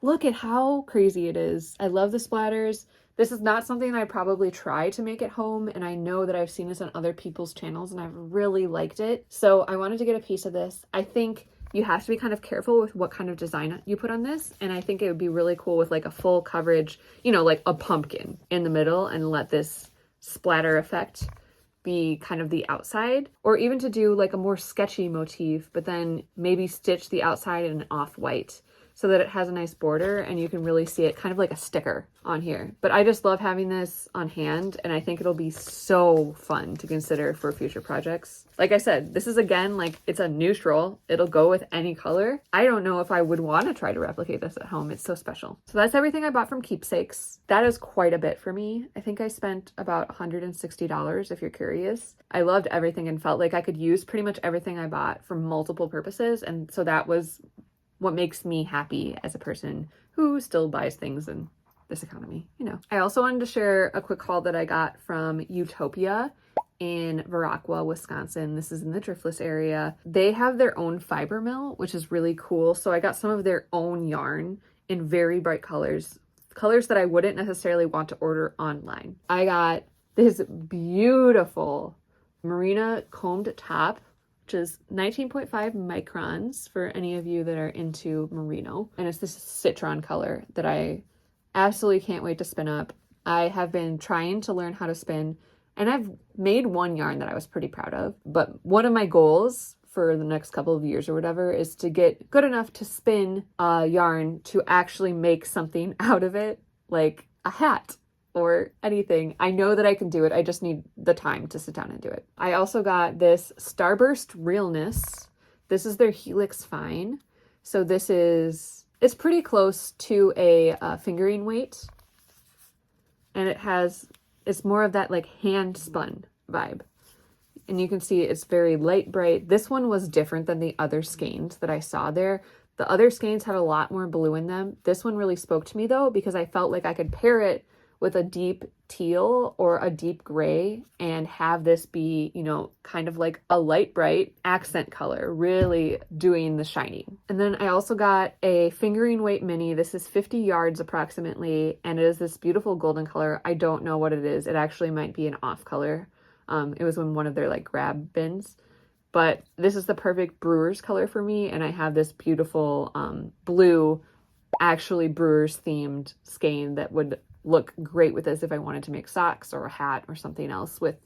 Look at how crazy it is. I love the splatters. This is not something that I probably try to make at home, and I know that I've seen this on other people's channels and I've really liked it. So I wanted to get a piece of this. I think you have to be kind of careful with what kind of design you put on this, and I think it would be really cool with like a full coverage, you know, like a pumpkin in the middle, and let this splatter effect be kind of the outside, or even to do like a more sketchy motif, but then maybe stitch the outside in an off-white so that it has a nice border and you can really see it kind of like a sticker on here. But I just love having this on hand, and I think it'll be so fun to consider for future projects. Like I said, this is, again, like, it's a neutral. It'll go with any color. I don't know if I would want to try to replicate this at home. It's so special. So that's everything I bought from Keepsakes. That is quite a bit for me. I think I spent about $160 if you're curious. I loved everything and felt like I could use pretty much everything I bought for multiple purposes, and so that was what makes me happy as a person who still buys things in this economy, you know. I also wanted to share a quick haul that I got from Utopia in Viroqua, Wisconsin. This is in the Driftless area. They have their own fiber mill, which is really cool. So I got some of their own yarn in very bright colors that I wouldn't necessarily want to order online. I got this beautiful Merino combed top, which is 19.5 microns for any of you that are into merino. And it's this citron color that I absolutely can't wait to spin up. I have been trying to learn how to spin, and I've made one yarn that I was pretty proud of. But one of my goals for the next couple of years or whatever is to get good enough to spin a yarn to actually make something out of it, like a hat or anything. I know that I can do it. I just need the time to sit down and do it. I also got this Starburst Realness. This is their Helix Fine. So this is, it's pretty close to a fingering weight. And it's more of that like hand spun vibe. And you can see it's very light bright. This one was different than the other skeins that I saw there. The other skeins had a lot more blue in them. This one really spoke to me though, because I felt like I could pair it with a deep teal or a deep gray and have this be, you know, kind of like a light bright accent color, really doing the shining. And then I also got a fingering weight mini. This is 50 yards approximately, and it is this beautiful golden color. I don't know what it is. It actually might be an off color. It was in one of their like grab bins, but this is the perfect brewer's color for me. And I have this beautiful blue, actually brewer's themed skein that would look great with this if I wanted to make socks or a hat or something else with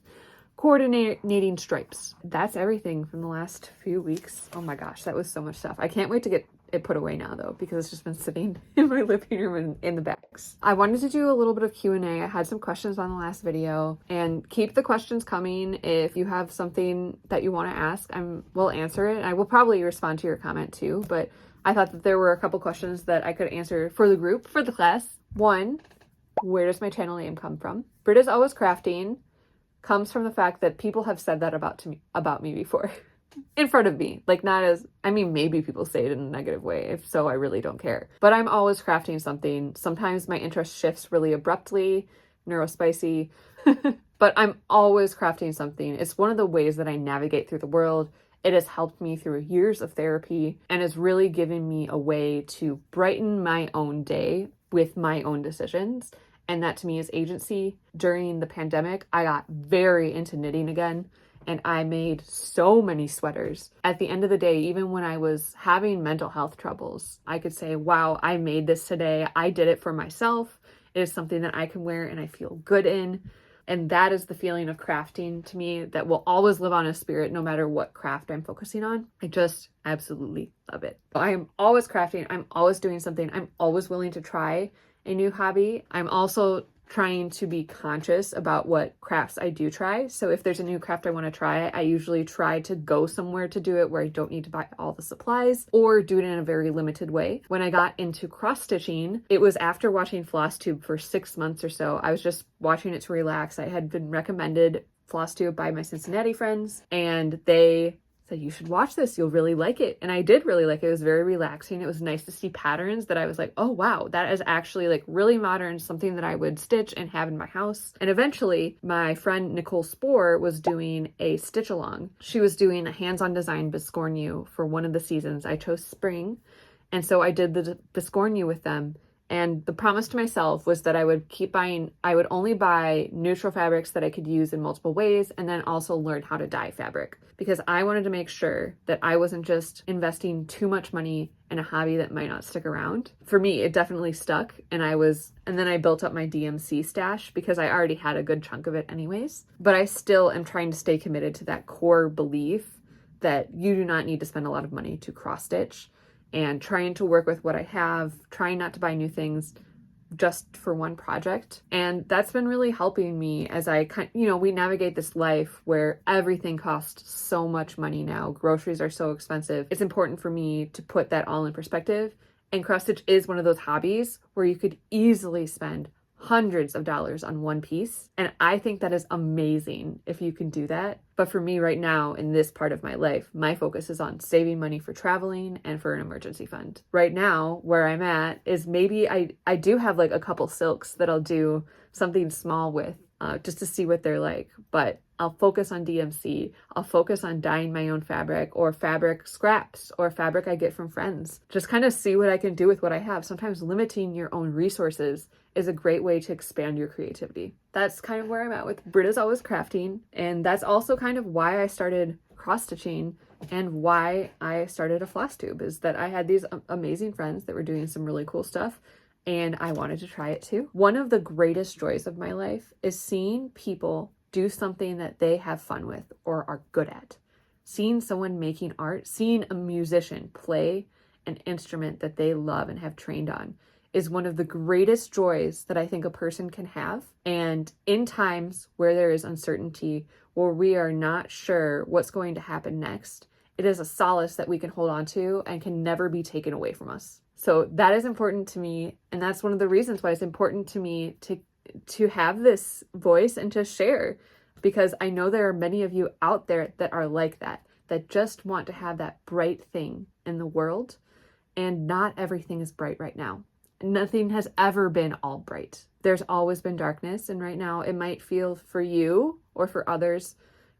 coordinating stripes. That's everything from the last few weeks. Oh my gosh, that was so much stuff. I can't wait to get it put away now though, because it's just been sitting in my living room and in the bags. I wanted to do a little bit of Q&A. I had some questions on the last video, and keep the questions coming. If you have something that you want to ask, we'll answer it. I will probably respond to your comment too, but I thought that there were a couple questions that I could answer for the group, for the class. One, where does my channel name come from? Britta's Always Crafting comes from the fact that people have said that about me before. In front of me. Like, not as, I mean, maybe people say it in a negative way. If so, I really don't care. But I'm always crafting something. Sometimes my interest shifts really abruptly, neurospicy, but I'm always crafting something. It's one of the ways that I navigate through the world. It has helped me through years of therapy and has really given me a way to brighten my own day with my own decisions. And that to me is agency. During the pandemic, I got very into knitting again, and I made so many sweaters. At the end of the day, even when I was having mental health troubles, I could say, wow, I made this today. I did it for myself. It is something that I can wear and I feel good in. And that is the feeling of crafting to me that will always live on a spirit no matter what craft I'm focusing on. I just absolutely love it. I am always crafting. I'm always doing something. I'm always willing to try a new hobby. I'm also trying to be conscious about what crafts I do try. So if there's a new craft I want to try, I usually try to go somewhere to do it where I don't need to buy all the supplies or do it in a very limited way. When I got into cross stitching, it was after watching Flosstube for 6 months or so. I was just watching it to relax. I had been recommended Flosstube by my Cincinnati friends, and they said, you should watch this, you'll really like it. And I did really like it. It was very relaxing. It was nice to see patterns that I was like, oh wow, that is actually like really modern, something that I would stitch and have in my house. And eventually my friend Nicole Spohr was doing a stitch along. She was doing a hands-on design Biscornu for one of the seasons. I chose spring. And so I did the Biscornu with them. And the promise to myself was that I would only buy neutral fabrics that I could use in multiple ways, and then also learn how to dye fabric, because I wanted to make sure that I wasn't just investing too much money in a hobby that might not stick around. For me, it definitely stuck, and then I built up my DMC stash because I already had a good chunk of it anyways. But I still am trying to stay committed to that core belief that you do not need to spend a lot of money to cross stitch, and trying to work with what I have, trying not to buy new things just for one project. And that's been really helping me as we navigate this life where everything costs so much money now. Groceries are so expensive. It's important for me to put that all in perspective. And cross stitch is one of those hobbies where you could easily spend hundreds of dollars on one piece. And I think that is amazing if you can do that. But for me right now, in this part of my life, my focus is on saving money for traveling and for an emergency fund. Right now, where I'm at is maybe I do have like a couple silks that I'll do something small with, just to see what they're like. But I'll focus on DMC. I'll focus on dyeing my own fabric, or fabric scraps, or fabric I get from friends. Just kind of see what I can do with what I have. Sometimes limiting your own resources is a great way to expand your creativity. That's kind of where I'm at with Britta's Always Crafting. And that's also kind of why I started cross-stitching and why I started a Flosstube, is that I had these amazing friends that were doing some really cool stuff, and I wanted to try it too. One of the greatest joys of my life is seeing people do something that they have fun with or are good at. Seeing someone making art, seeing a musician play an instrument that they love and have trained on is one of the greatest joys that I think a person can have. And in times where there is uncertainty, where we are not sure what's going to happen next, it is a solace that we can hold on to and can never be taken away from us. So that is important to me. And that's one of the reasons why it's important to me to have this voice and to share, because I know there are many of you out there that are like that just want to have that bright thing in the world. And not everything is bright right now. Nothing has ever been all bright. There's always been darkness. And right now it might feel for you or for others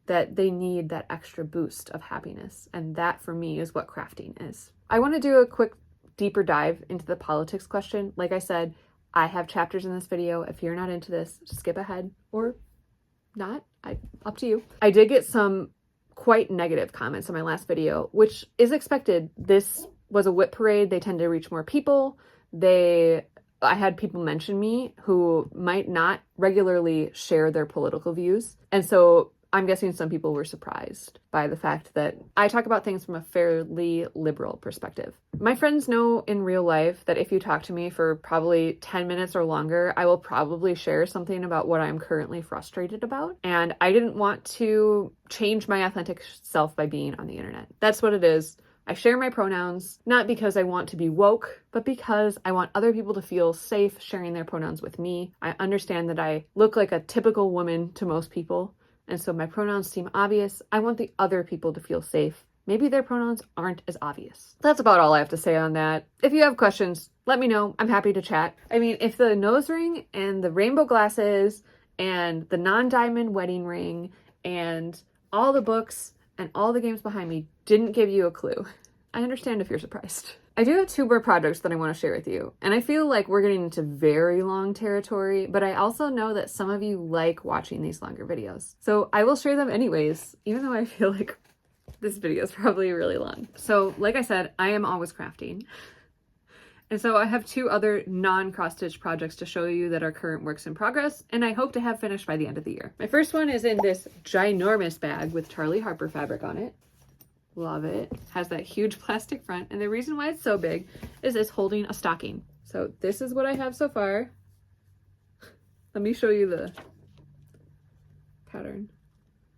that they need that extra boost of happiness. And that for me is what crafting is. I want to do a quick deeper dive into the politics question. Like I said, I have chapters in this video. If you're not into this, skip ahead or not. Up to you. I did get some quite negative comments on my last video, which is expected. This was a whip parade. They tend to reach more people. I had people mention me who might not regularly share their political views. And so I'm guessing some people were surprised by the fact that I talk about things from a fairly liberal perspective. My friends know in real life that if you talk to me for probably 10 minutes or longer, I will probably share something about what I'm currently frustrated about. And I didn't want to change my authentic self by being on the internet. That's what it is. I share my pronouns, not because I want to be woke, but because I want other people to feel safe sharing their pronouns with me. I understand that I look like a typical woman to most people, and so my pronouns seem obvious. I want the other people to feel safe. Maybe their pronouns aren't as obvious. That's about all I have to say on that. If you have questions, let me know. I'm happy to chat. I mean, if the nose ring and the rainbow glasses and the non-diamond wedding ring and all the books and all the games behind me didn't give you a clue, I understand if you're surprised. I do have 2 more projects that I want to share with you, and I feel like we're getting into very long territory, but I also know that some of you like watching these longer videos. So I will share them anyways, even though I feel like this video is probably really long. So like I said, I am always crafting. And so I have 2 other non-cross-stitch projects to show you that are current works in progress, and I hope to have finished by the end of the year. My first one is in this ginormous bag with Charlie Harper fabric on it. Love it. Has that huge plastic front, and the reason why it's so big is it's holding a stocking. So this is what I have so far. Let me show you the pattern.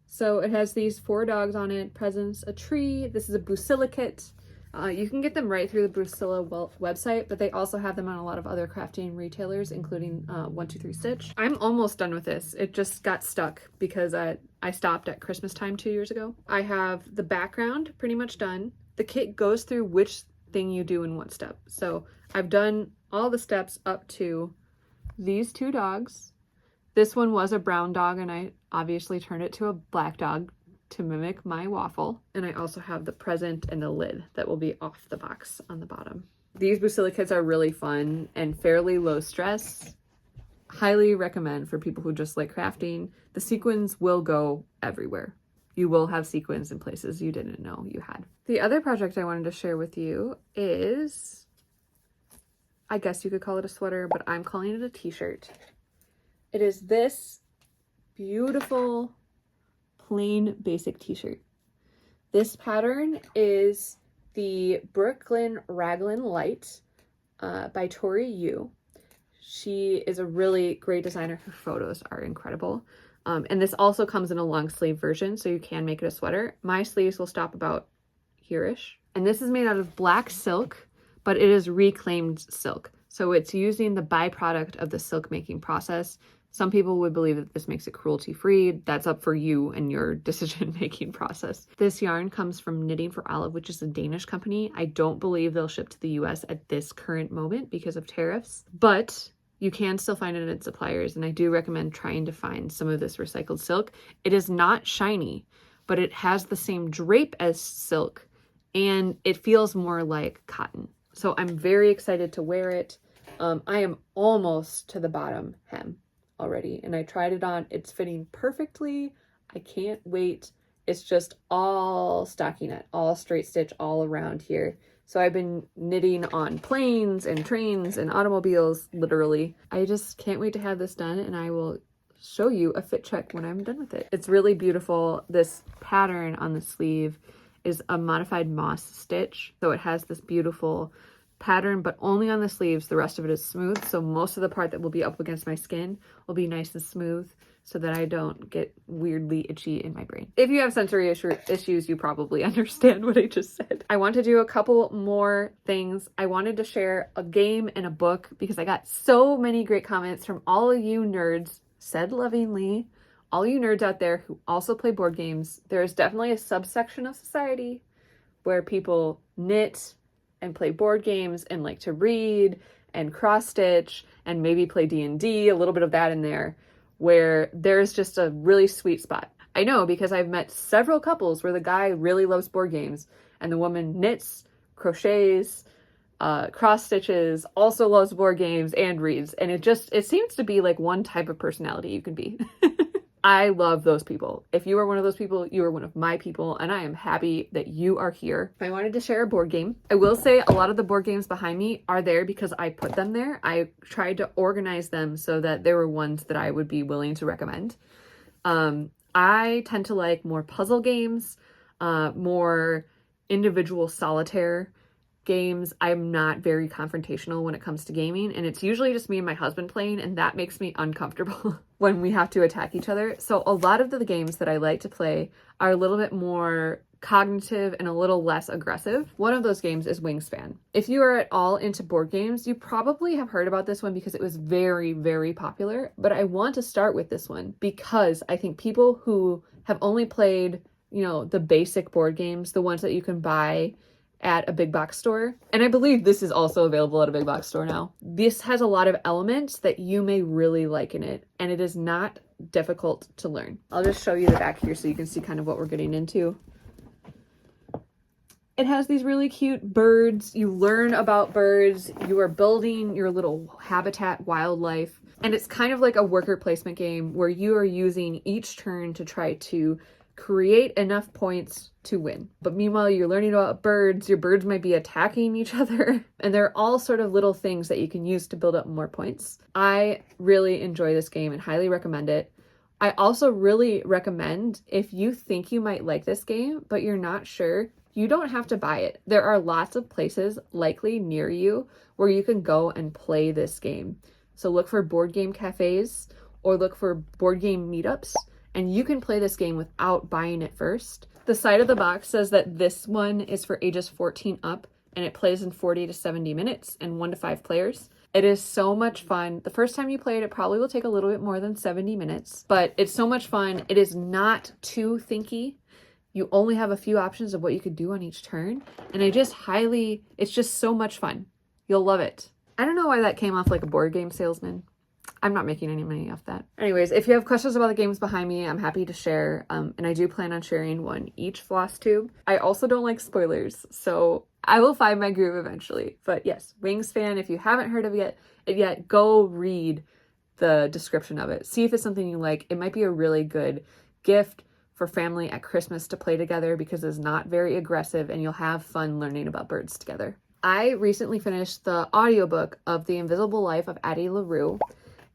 So it has these 4 dogs on it, presents, a tree. This is a Busilla kit. You can get them right through the Busilla website, but they also have them on a lot of other crafting retailers, including 123 Stitch. I'm almost done with this. It just got stuck because I stopped at Christmas time 2 years ago. I have the background pretty much done. The kit goes through which thing you do in what step. So I've done all the steps up to these 2 dogs. This one was a brown dog, and I obviously turned it to a black dog to mimic my waffle. And I also have the present and the lid that will be off the box on the bottom. These Basilicates are really fun and fairly low stress. Highly recommend for people who just like crafting. The sequins will go everywhere. You will have sequins in places you didn't know you had. The other project I wanted to share with you is, I guess you could call it a sweater, but I'm calling it a t-shirt. It is this beautiful, plain, basic t-shirt. This pattern is the Brooklyn Raglan Lite by Tori Yu. She is a really great designer. Her photos are incredible. And this also comes in a long sleeve version, so you can make it a sweater. My sleeves will stop about here-ish. And this is made out of black silk, but it is reclaimed silk. So it's using the byproduct of the silk making process. Some people would believe that this makes it cruelty-free. That's up for you and your decision-making process. This yarn comes from Knitting for Olive, which is a Danish company. I don't believe they'll ship to the US at this current moment because of tariffs, but you can still find it at suppliers, and I do recommend trying to find some of this recycled silk. It is not shiny, but it has the same drape as silk, and it feels more like cotton. So I'm very excited to wear it. I am almost to the bottom hem already, and I tried it on. It's fitting perfectly. I can't wait. It's just all stockinette, all straight stitch all around here. So I've been knitting on planes and trains and automobiles, literally. I just can't wait to have this done, and I will show you a fit check when I'm done with it. It's really beautiful. This pattern on the sleeve is a modified moss stitch. So it has this beautiful pattern, but only on the sleeves. The rest of it is smooth. So most of the part that will be up against my skin will be nice and smooth so that I don't get weirdly itchy in my brain. If you have sensory issues, you probably understand what I just said. I want to do a couple more things. I wanted to share a game and a book because I got so many great comments from all of you nerds, said lovingly, all you nerds out there who also play board games. There is definitely a subsection of society where people knit and play board games and like to read and cross stitch and maybe play D&D, a little bit of that in there, where there's just a really sweet spot. I know because I've met several couples where the guy really loves board games and the woman knits, crochets, cross stitches, also loves board games and reads. And it seems to be like one type of personality you can be. I love those people. If you are one of those people, you are one of my people, and I am happy that you are here. I wanted to share a board game. I will say a lot of the board games behind me are there because I put them there. I tried to organize them so that there were ones that I would be willing to recommend. I tend to like more puzzle games, more individual solitaire games. I'm not very confrontational when it comes to gaming, and it's usually just me and my husband playing, and that makes me uncomfortable when we have to attack each other. So a lot of the games that I like to play are a little bit more cognitive and a little less aggressive. One of those games is Wingspan. If you are at all into board games, you probably have heard about this one because it was very, very popular, but I want to start with this one because I think people who have only played, the basic board games, the ones that you can buy at a big box store, and I believe this is also available at a big box store now. This has a lot of elements that you may really like in it, and it is not difficult to learn. I'll just show you the back here so you can see kind of what we're getting into. It has these really cute birds. You learn about birds. You are building your little habitat wildlife, and it's kind of like a worker placement game where you are using each turn to try to create enough points to win. But meanwhile, you're learning about birds. Your birds might be attacking each other. And they're all sort of little things that you can use to build up more points. I really enjoy this game and highly recommend it. I also really recommend if you think you might like this game, but you're not sure, you don't have to buy it. There are lots of places likely near you where you can go and play this game. So look for board game cafes or look for board game meetups, and you can play this game without buying it first. The side of the box says that this one is for ages 14 up, and it plays in 40 to 70 minutes and 1 to 5 players. It is so much fun. The first time you play it, it probably will take a little bit more than 70 minutes, but it's so much fun. It is not too thinky. You only have a few options of what you could do on each turn, and it's just so much fun. You'll love it. I don't know why that came off like a board game salesman. I'm not making any money off that. Anyways, if you have questions about the games behind me, I'm happy to share. And I do plan on sharing one each Flosstube. I also don't like spoilers, so I will find my groove eventually. But yes, Wingspan, if you haven't heard of it yet, go read the description of it. See if it's something you like. It might be a really good gift for family at Christmas to play together because it's not very aggressive and you'll have fun learning about birds together. I recently finished the audiobook of The Invisible Life of Addie LaRue,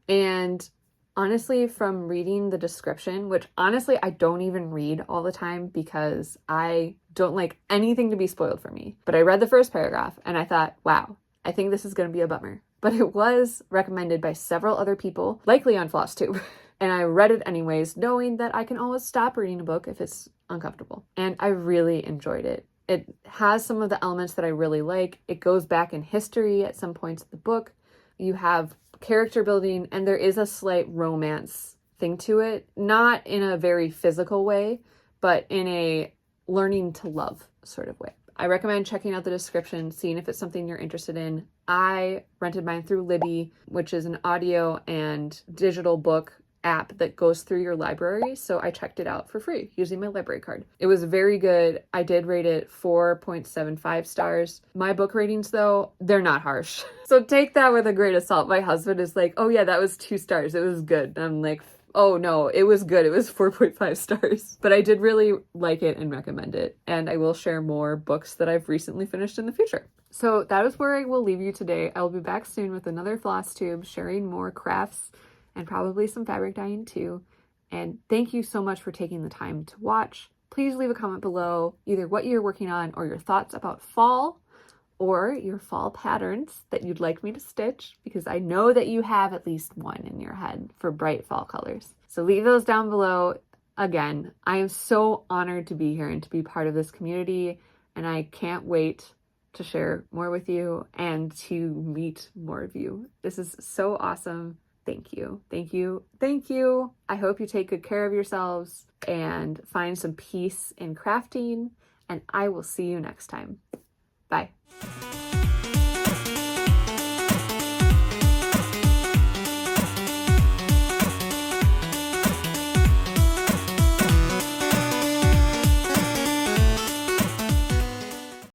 and honestly, from reading the description, which honestly I don't even read all the time because I don't like anything to be spoiled for me, but I read the first paragraph and I thought, wow, I think this is going to be a bummer. But it was recommended by several other people, likely on Flosstube, and I read it anyways, knowing that I can always stop reading a book if it's uncomfortable. And I really enjoyed it. It has some of the elements that I really like. It goes back in history at some points of the book. You have character building, and there is a slight romance thing to it. Not in a very physical way, but in a learning to love sort of way. I recommend checking out the description, seeing if it's something you're interested in. I rented mine through Libby, which is an audio and digital book app that goes through your library. So I checked it out for free using my library card. It was very good. I did rate it 4.75 stars. My book ratings though, they're not harsh. So take that with a grain of salt. My husband is like, oh yeah, that was 2 stars. It was good. And I'm like, oh no, it was good. It was 4.5 stars. But I did really like it and recommend it. And I will share more books that I've recently finished in the future. So that is where I will leave you today. I will be back soon with another Flosstube, sharing more crafts and probably some fabric dyeing too. And thank you so much for taking the time to watch. Please leave a comment below, either what you're working on or your thoughts about fall or your fall patterns that you'd like me to stitch, because I know that you have at least one in your head for bright fall colors. So leave those down below. Again, I am so honored to be here and to be part of this community, and I can't wait to share more with you and to meet more of you. This is so awesome. Thank you. Thank you. Thank you. I hope you take good care of yourselves and find some peace in crafting, and I will see you next time. Bye.